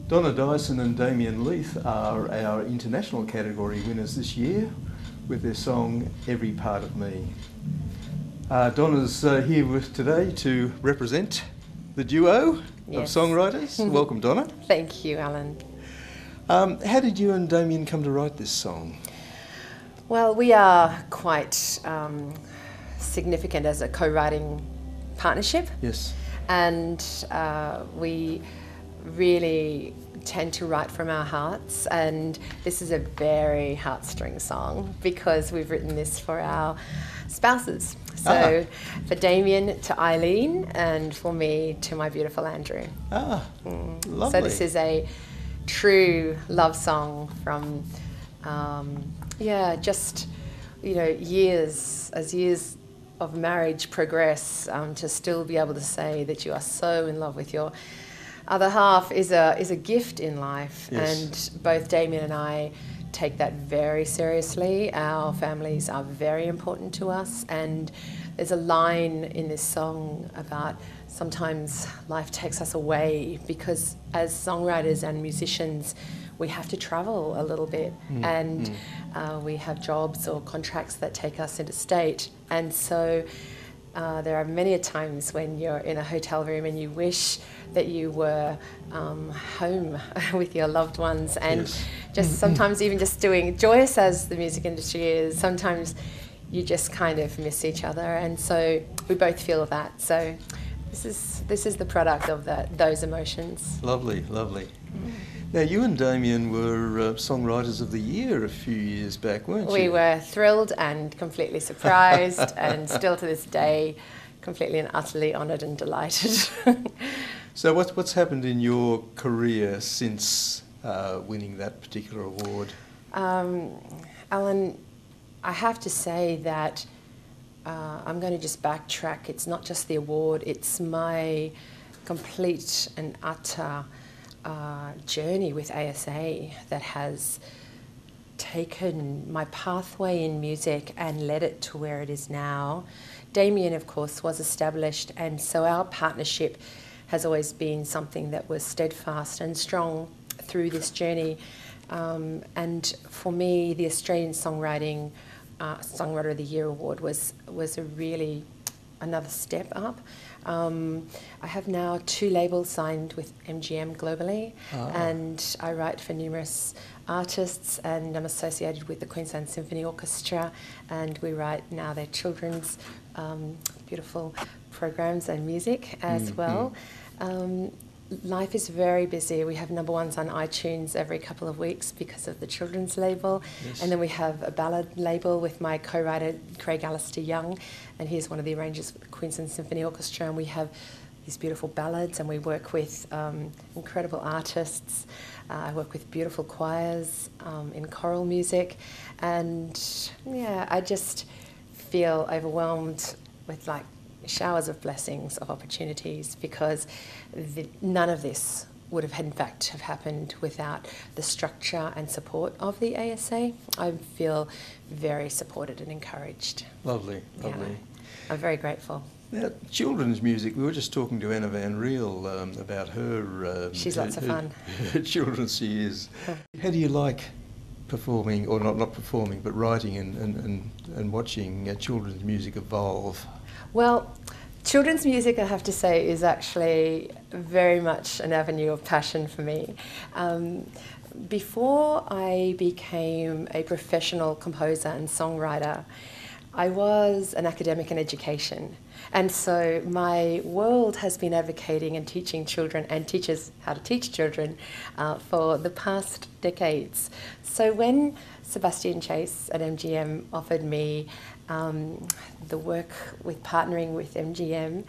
Donna Dyson and Damien Leith are our international category winners this year with their song Every Part of Me. Donna's here with today to represent the duo of songwriters. Welcome, Donna. Thank you, Alan. How did you and Damien come to write this song? Well, we are quite significant as a co-writing partnership. Yes. And we really tend to write from our hearts, and this is a very heartstring song because we've written this for our spouses. So for Damien to Eileen, and for me to my beautiful Andrew. Lovely. So this is a true love song from just years of marriage progress, to still be able to say that you are so in love with your other half is a gift in life. Yes. And both Damien and I take that very seriously. Our families are very important to us, and there's a line in this song about sometimes life takes us away because as songwriters and musicians we have to travel a little bit, and we have jobs or contracts that take us interstate, and so there are many a times when you're in a hotel room and you wish that you were home with your loved ones, and just sometimes even just doing, joyous as the music industry is, sometimes you just kind of miss each other, and so we both feel that. So this is the product of those emotions. Lovely, lovely. Now, you and Damien were Songwriters of the Year a few years back, weren't you? We were thrilled and completely surprised and still to this day completely and utterly honoured and delighted. So what's happened in your career since winning that particular award? Alan, I have to say that I'm going to just backtrack. It's not just the award, it's my complete and utter journey with ASA that has taken my pathway in music and led it to where it is now. Damien, of course, was established, and so our partnership has always been something that was steadfast and strong through this journey. And for me, the Australian Songwriter of the Year award was a really another step up. I have now 2 labels signed with MGM globally, and I write for numerous artists, and I'm associated with the Queensland Symphony Orchestra, and we write now their children's beautiful programs and music as well. Life is very busy. We have #1s on iTunes every couple of weeks because of the children's label. Yes. And then we have a ballad label with my co-writer Craig Alistair Young, and he's one of the arrangers with the Queensland Symphony Orchestra, and we have these beautiful ballads, and we work with incredible artists. I work with beautiful choirs in choral music, and yeah, I just feel overwhelmed with showers of blessings, of opportunities, because none of this would have in fact have happened without the structure and support of the ASA. I feel very supported and encouraged. Lovely, lovely. Yeah, I'm very grateful. Now, children's music, we were just talking to Anna Van Riel about her... She's lots of fun. Her children's years. How do you like performing, or not performing, but writing and watching children's music evolve? Well, children's music, I have to say, is actually very much an avenue of passion for me. Before I became a professional composer and songwriter, I was an academic in education, and so my world has been advocating and teaching children and teachers how to teach children for the past decades. So when Sebastian Chase at MGM offered me the work with partnering with MGM,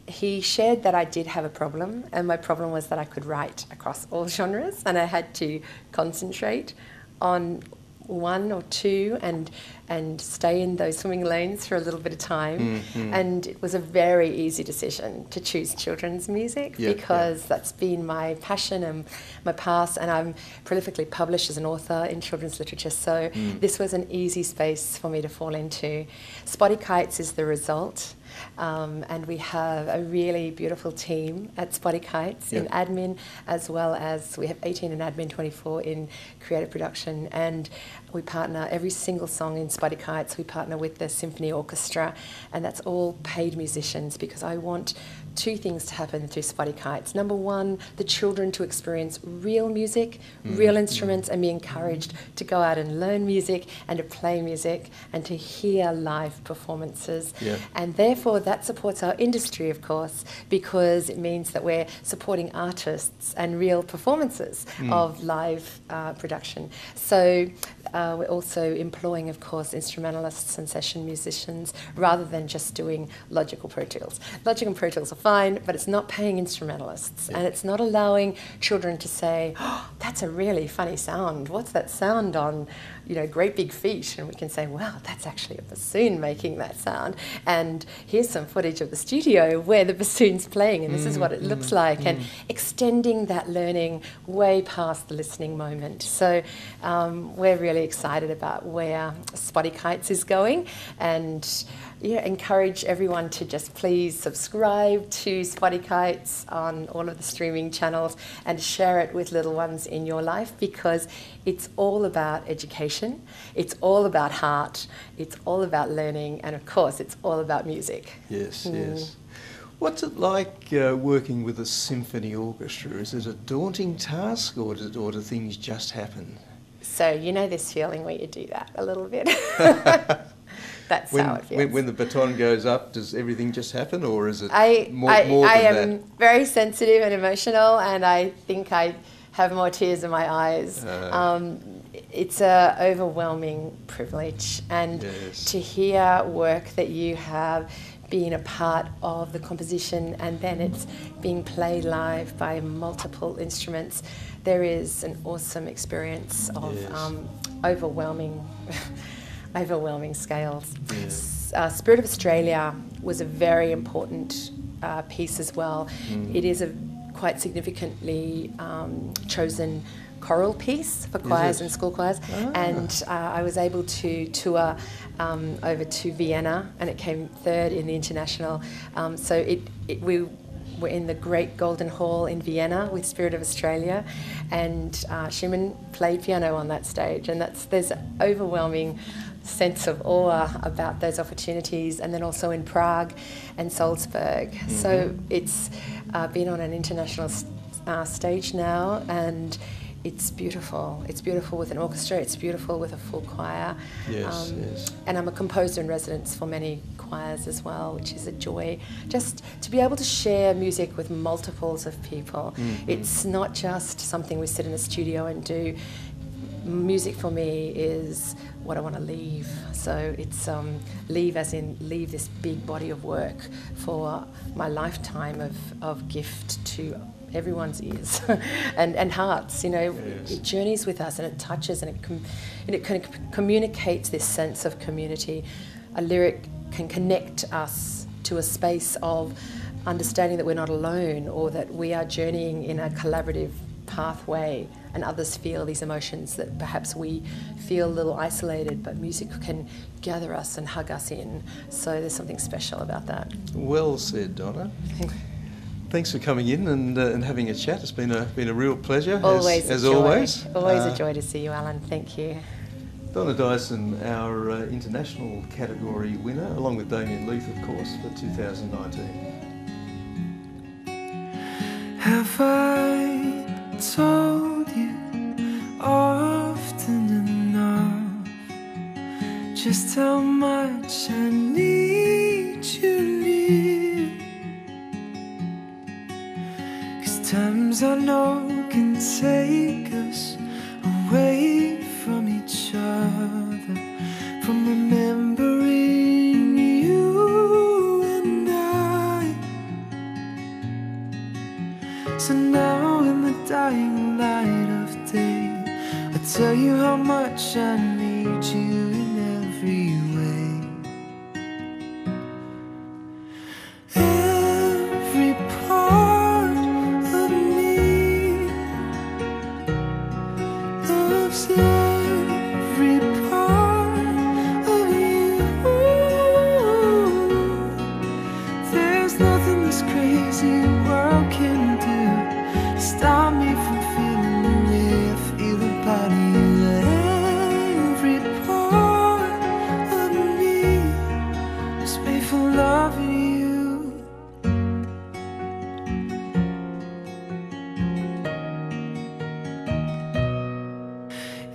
he shared that I did have a problem, and my problem was that I could write across all genres, and I had to concentrate on 1 or 2 and stay in those swimming lanes for a little bit of time. And it was a very easy decision to choose children's music because that's been my passion and my past, and I'm prolifically published as an author in children's literature, so this was an easy space for me to fall into. Spotty Kites is the result, And we have a really beautiful team at Spotty Kites in admin, as well as we have 18 in admin, 24 in creative production. And we partner every single song in Spotty Kites. We partner with the symphony orchestra, and that's all paid musicians, because I want two things to happen through Spotty Kites. Number one, the children to experience real music, real instruments, and be encouraged to go out and learn music and to play music and to hear live performances. And therefore that supports our industry, of course, because it means that we're supporting artists and real performances of live production. So we're also employing, of course, instrumentalists and session musicians, rather than just doing Logic or Pro Tools. Logic and Pro Tools are fine, but it's not paying instrumentalists, and it's not allowing children to say, oh, that's a really funny sound. What's that sound on, you know, Great Big Feet? And we can say, wow, that's actually a bassoon making that sound. And here's some footage of the studio where the bassoon's playing, and this is what it looks like, and extending that learning way past the listening moment. So we're really excited about where Spotty Kites is going, and encourage everyone to just please subscribe to Spotty Kites on all of the streaming channels and share it with little ones in your life, because it's all about education, it's all about heart, it's all about learning, and of course it's all about music. Yes, yes. What's it like working with a symphony orchestra? Is it a daunting task, or do things just happen? So you know this feeling where you do that a little bit? That's how it feels. When the baton goes up, does everything just happen, or is it more I than that? am very sensitive and emotional, and I think I have more tears in my eyes. It's an overwhelming privilege, and to hear work that you have been a part of the composition, and then it's being played live by multiple instruments, there is an awesome experience of overwhelming scales. Spirit of Australia was a very important piece as well. It is a quite significantly chosen choral piece for choirs and school choirs, and I was able to tour over to Vienna, and it came third in the international. So we were in the Great Golden Hall in Vienna with Spirit of Australia, and Schumann played piano on that stage, and there's an overwhelming sense of awe about those opportunities. And then also in Prague and Salzburg. So it's been on an international stage now, and it's beautiful. It's beautiful with an orchestra, it's beautiful with a full choir. And I'm a composer in residence for many choirs as well, which is a joy. Just to be able to share music with multiples of people. It's not just something we sit in a studio and do. Music for me is what I want to leave. So it's leave as in leave this big body of work for my lifetime of gift to everyone's ears and hearts. You know, it journeys with us, and it touches, and it communicates this sense of community. A lyric can connect us to a space of understanding that we're not alone, or that we are journeying in a collaborative pathway, and others feel these emotions that perhaps we feel a little isolated, but music can gather us and hug us in. So there's something special about that. Well said, Donna. Thanks for coming in and having a chat. It's been a real pleasure. Always as a joy. always. Always a joy to see you, Alan. Thank you. Donna Dyson, our international category winner, along with Damien Leith, of course, for 2019. Have I told you often enough just how much I need you near? 'Cause times I know can take us away from each other, from remembering you and I. So now in the dying light of day, I tell you how much I need you in every way. Every part of me loves every part of you.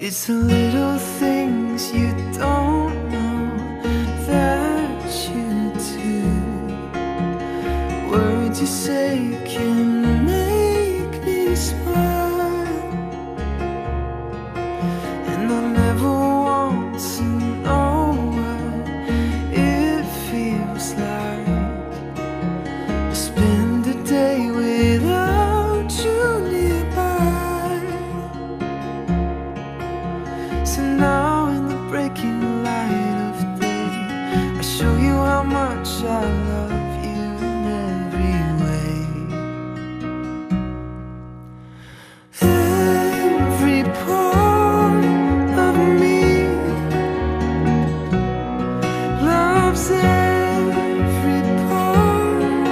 It's the little things you don't know that you do. Words you say can make me smile, and I never want to know what it feels like to spend a day without you nearby. So now in the breaking light of day, I show you how much I love you in every way. Every part of me loves every part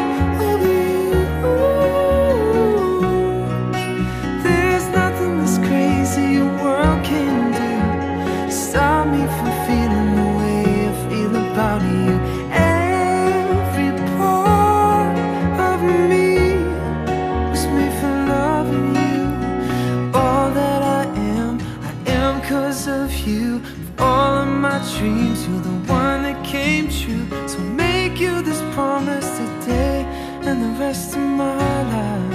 of you. There's nothing this crazy world can do stop me from feeling the way I feel about you. Every part of me was made for loving you. All that I am 'cause of you. For all of my dreams, you're the one that came true. So make you this promise today and the rest of my life.